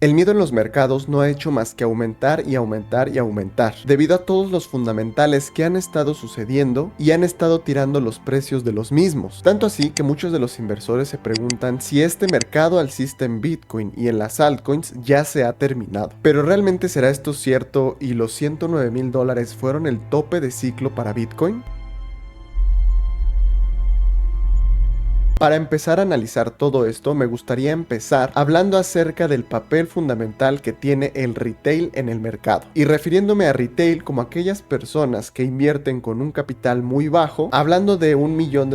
El miedo en los mercados no ha hecho más que aumentar y aumentar y aumentar, debido a todos los fundamentales que han estado sucediendo y han estado tirando los precios de los mismos. Tanto así que muchos de los inversores se preguntan si este mercado alcista en Bitcoin y en las altcoins ya se ha terminado. Pero ¿realmente será esto cierto y los $109,000 fueron el tope de ciclo para Bitcoin? Para empezar a analizar todo esto, me gustaría empezar hablando acerca del papel fundamental que tiene el retail en el mercado. Y refiriéndome a retail como aquellas personas que invierten con un capital muy bajo, hablando de $1 millón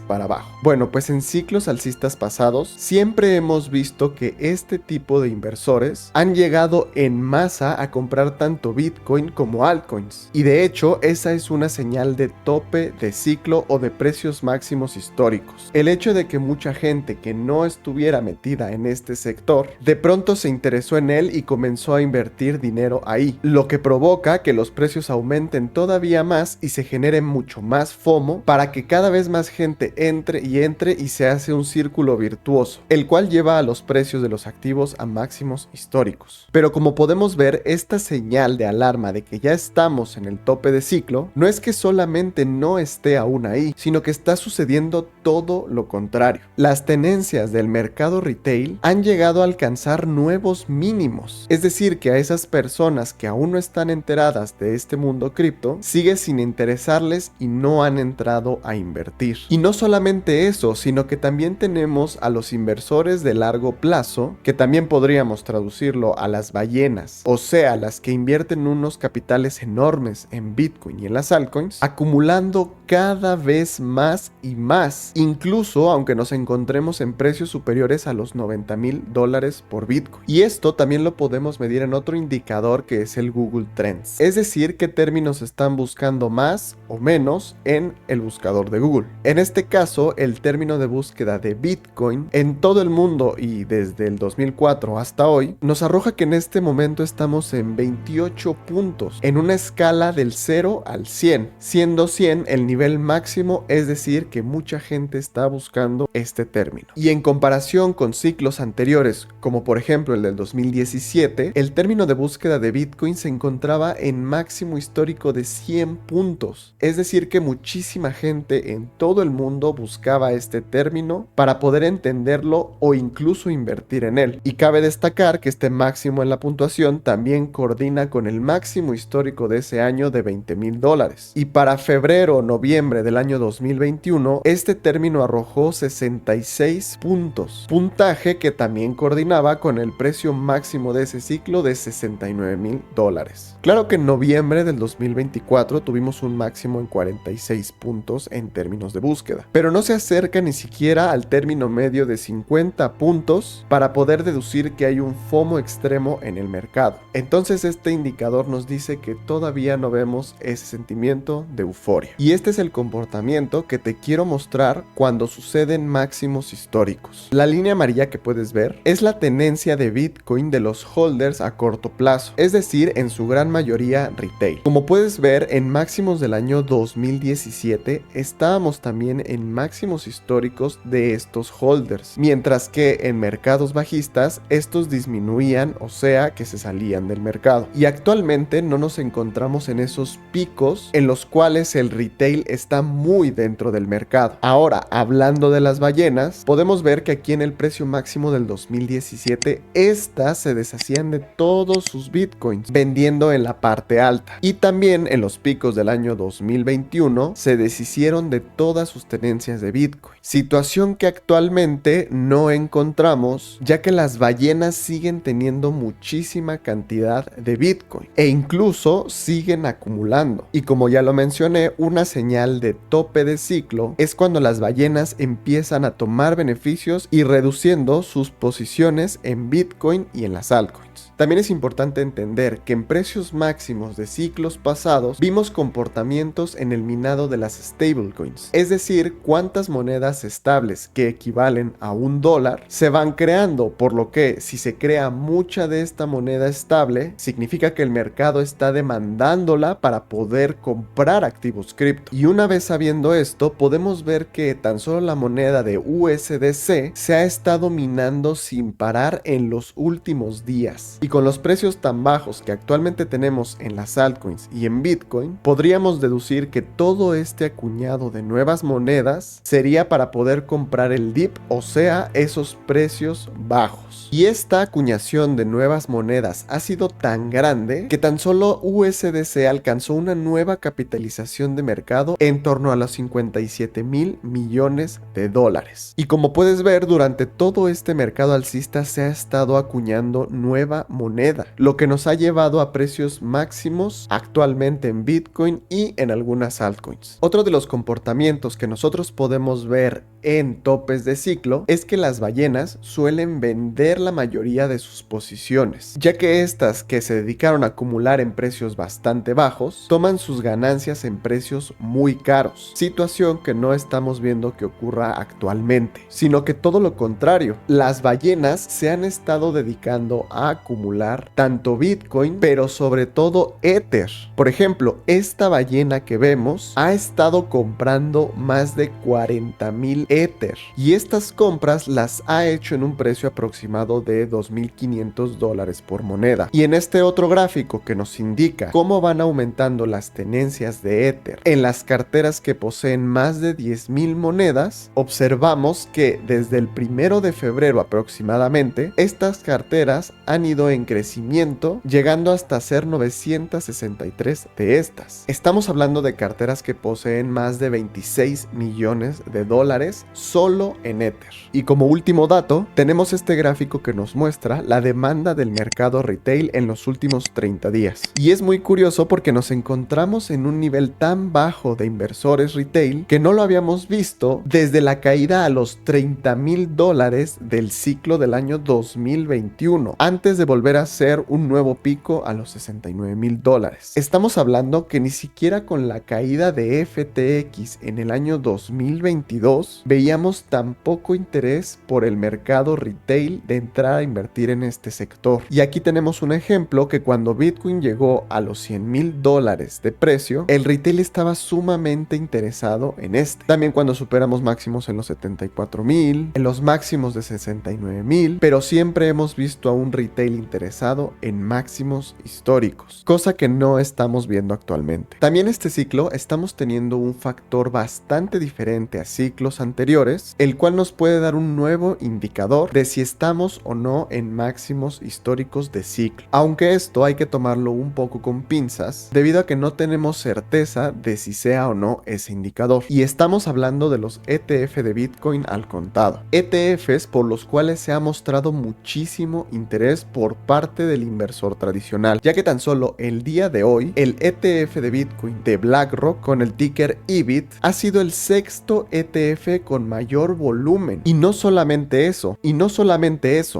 para abajo. Bueno, pues en ciclos alcistas pasados, siempre hemos visto que este tipo de inversores han llegado en masa a comprar tanto Bitcoin como altcoins. Y de hecho, esa es una señal de tope de ciclo o de precios máximos históricos. El hecho de que mucha gente que no estuviera metida en este sector de pronto se interesó en él y comenzó a invertir dinero ahí, lo que provoca que los precios aumenten todavía más y se genere mucho más FOMO para que cada vez más gente entre y se hace un círculo virtuoso, el cual lleva a los precios de los activos a máximos históricos. Pero como podemos ver, esta señal de alarma de que ya estamos en el tope de ciclo no es que solamente no esté aún ahí, sino que está sucediendo todo lo contrario. Las tenencias del mercado retail han llegado a alcanzar nuevos mínimos, es decir, que a esas personas que aún no están enteradas de este mundo cripto, sigue sin interesarles y no han entrado a invertir. Y no solamente eso, sino que también tenemos a los inversores de largo plazo, que también podríamos traducirlo a las ballenas, o sea, las que invierten unos capitales enormes en Bitcoin y en las altcoins, acumulando cada vez más y más, incluso aunque nos encontremos en precios superiores a los $90,000 por Bitcoin. Y esto también lo podemos medir en otro indicador que es el Google Trends, es decir, qué términos están buscando más o menos en el buscador de Google. En este caso, el término de búsqueda de Bitcoin en todo el mundo y desde el 2004 hasta hoy nos arroja que en este momento estamos en 28 puntos, en una escala del 0 al 100, siendo 100 el nivel máximo, es decir, que mucha gente está buscando este término. Y en comparación con ciclos anteriores, como por ejemplo el del 2017, el término de búsqueda de Bitcoin se encontraba en máximo histórico de 100 puntos. Es decir, que muchísima gente en todo el mundo buscaba este término para poder entenderlo o incluso invertir en él. Y cabe destacar que este máximo en la puntuación también coordina con el máximo histórico de ese año de $20,000. Y para febrero o noviembre del año 2021, este término arrojó 66 puntos, puntaje que también coordinaba con el precio máximo de ese ciclo de $69,000. Claro que en noviembre del 2024 tuvimos un máximo en 46 puntos en términos de búsqueda, pero no se acerca ni siquiera al término medio de 50 puntos para poder deducir que hay un FOMO extremo en el mercado. Entonces este indicador nos dice que todavía no vemos ese sentimiento de euforia. Y este es el comportamiento que te quiero mostrar cuando suceden máximos históricos. La línea amarilla que puedes ver es la tenencia de Bitcoin de los holders a corto plazo, es decir, en su gran mayoría retail. Como puedes ver, en máximos del año 2017 estábamos también en máximos históricos de estos holders, mientras que en mercados bajistas estos disminuían, o sea que se salían del mercado. Y actualmente no nos encontramos en esos picos en los cuales el retail está muy dentro del mercado. Ahora, hablando de las ballenas, podemos ver que aquí en el precio máximo del 2017, estas se deshacían de todos sus bitcoins, vendiendo en la parte alta. Y también en los picos del año 2021, se deshicieron de todas sus tenencias de bitcoin. Situación que actualmente no encontramos, ya que las ballenas siguen teniendo muchísima cantidad de bitcoin e incluso siguen acumulando. Y como ya lo mencioné, una señal de tope de ciclo es cuando las ballenas empiezan a tomar beneficios y reduciendo sus posiciones en Bitcoin y en las altcoins. También es importante entender que en precios máximos de ciclos pasados vimos comportamientos en el minado de las stablecoins, es decir, cuántas monedas estables que equivalen a $1 se van creando, por lo que si se crea mucha de esta moneda estable, significa que el mercado está demandándola para poder comprar activos cripto. Y una vez sabiendo esto, podemos ver que tan solo solo la moneda de USDC se ha estado minando sin parar en los últimos días. Y con los precios tan bajos que actualmente tenemos en las altcoins y en Bitcoin, podríamos deducir que todo este acuñado de nuevas monedas sería para poder comprar el dip, o sea, esos precios bajos. Y esta acuñación de nuevas monedas ha sido tan grande que tan solo USDC alcanzó una nueva capitalización de mercado en torno a los 57,000 millones de dólares. Y como puedes ver, durante todo este mercado alcista se ha estado acuñando nueva moneda, lo que nos ha llevado a precios máximos actualmente en Bitcoin y en algunas altcoins. Otro de los comportamientos que nosotros podemos ver en topes de ciclo es que las ballenas suelen vender la mayoría de sus posiciones, ya que estas que se dedicaron a acumular en precios bastante bajos toman sus ganancias en precios muy caros, situación que no estamos viendo que ocurra actualmente, sino que todo lo contrario, las ballenas se han estado dedicando a acumular tanto Bitcoin, pero sobre todo Ether. Por ejemplo, esta ballena que vemos ha estado comprando más de 40,000 Ether, y estas compras las ha hecho en un precio aproximado de $2,500 por moneda. Y en este otro gráfico que nos indica cómo van aumentando las tenencias de Ether en las carteras que poseen más de 10,000 monedas, observamos que desde el 1 de febrero aproximadamente, estas carteras han ido en crecimiento, llegando hasta ser 963 de estas. Estamos hablando de carteras que poseen más de 26 millones de dólares solo en Ether. Y como último dato, tenemos este gráfico que nos muestra la demanda del mercado retail en los últimos 30 días. Y es muy curioso porque nos encontramos en un nivel tan bajo de inversores retail que no lo habíamos visto desde la caída a los $30,000 del ciclo del año 2021, antes de volver a ser un nuevo pico a los $69,000. Estamos hablando que ni siquiera con la caída de FTX en el año 2022 veíamos tan poco interés por el mercado retail de entrar a invertir en este sector. Y aquí tenemos un ejemplo que cuando Bitcoin llegó a los $100,000 de precio, el retail estaba sumamente interesado en este. También cuando superamos máximos en los 74,000, en los máximos de 69,000, pero siempre hemos visto a un retail interesado en máximos históricos, cosa que no estamos viendo actualmente. También este ciclo estamos teniendo un factor bastante diferente a ciclos anteriores, el cual nos puede dar un nuevo indicador de si estamos o no en máximos históricos de ciclo, aunque esto hay que tomarlo un poco con pinzas debido a que no tenemos certeza de si sea o no ese indicador. Y estamos hablando de los ETF de Bitcoin al contado, ETFs por los cuales se ha mostrado muchísimo interés por parte del inversor tradicional, ya que tan solo el día de hoy el ETF de Bitcoin de BlackRock con el ticker EBIT ha sido el sexto ETF con mayor volumen. Y no solamente eso,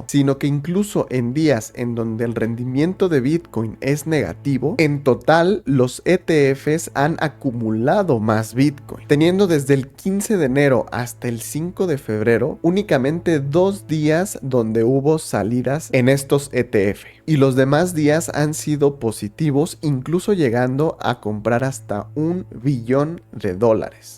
sino que incluso en días en donde el rendimiento de Bitcoin es negativo, en total los ETFs han acumulado más Bitcoin, teniendo desde el 15 de enero hasta el 5 de febrero únicamente 2 días donde hubo salidas en estos ETF. Y los demás días han sido positivos, incluso llegando a comprar hasta $1 billón.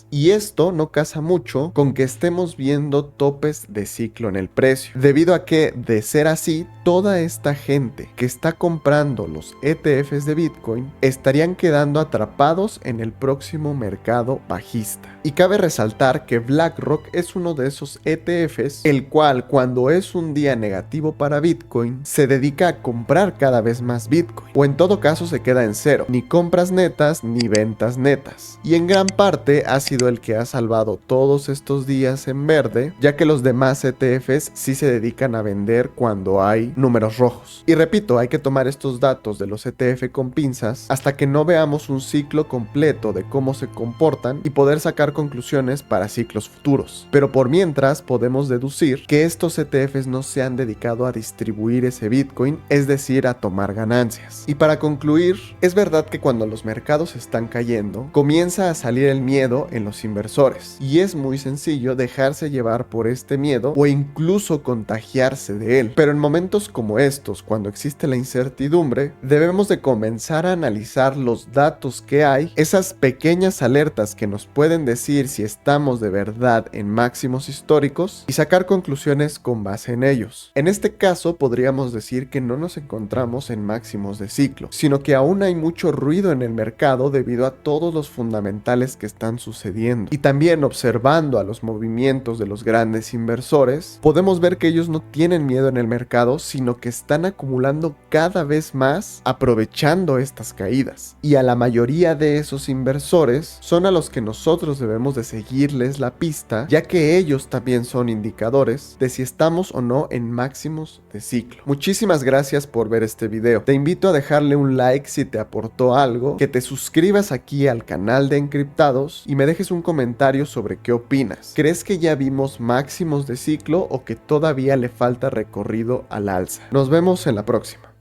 Y esto no casa mucho con que estemos viendo topes de ciclo en el precio, debido a que, de ser así, toda esta gente que está comprando los ETFs de Bitcoin estarían quedando atrapados en el próximo mercado bajista. Y cabe resaltar que BlackRock es uno de esos ETFs, el cual cuando es un día negativo para Bitcoin, se dedica a comprar cada vez más Bitcoin, o en todo caso se queda en cero, ni compras netas ni ventas netas. Y en gran parte ha sido el que ha salvado todos estos días en verde, ya que los demás ETFs sí se dedican a vender cuando hay números rojos. Y repito, hay que tomar estos datos de los ETF con pinzas hasta que no veamos un ciclo completo de cómo se comportan y poder sacar conclusiones para ciclos futuros. Pero por mientras podemos deducir que estos ETFs no se han dedicado a distribuir ese Bitcoin, es decir, a tomar ganancias. Y para concluir, es verdad que cuando los mercados están cayendo, comienza a salir el miedo en los inversores, y es muy sencillo dejarse llevar por este miedo o incluso contagiarse de él. Pero en momentos como estos, cuando existe la incertidumbre, debemos de comenzar a analizar los datos que hay, esas pequeñas alertas que nos pueden decir si estamos de verdad en máximos históricos y sacar conclusiones con base en ellos. En este caso podríamos decir que no nos encontramos en máximos de ciclo, sino que aún hay mucho ruido en el mercado debido a todos los fundamentales que están sucediendo. Y también observando a los movimientos de los grandes inversores, podemos ver que ellos no tienen miedo en el mercado, sino que están acumulando cada vez más aprovechando estas caídas. Y a la mayoría de esos inversores son a los que nosotros debemos de seguirles la pista, ya que ellos también son indicadores de si estamos o no en máximos de ciclo. Muchísimas gracias por ver este video. Te invito a dejarle un like si te aportó algo, que te suscribas aquí al canal de Encriptados y me dejes un comentario sobre qué opinas. ¿Crees que ya vimos máximos de ciclo o que todavía le falta recorrido al alza? Nos vemos en la próxima.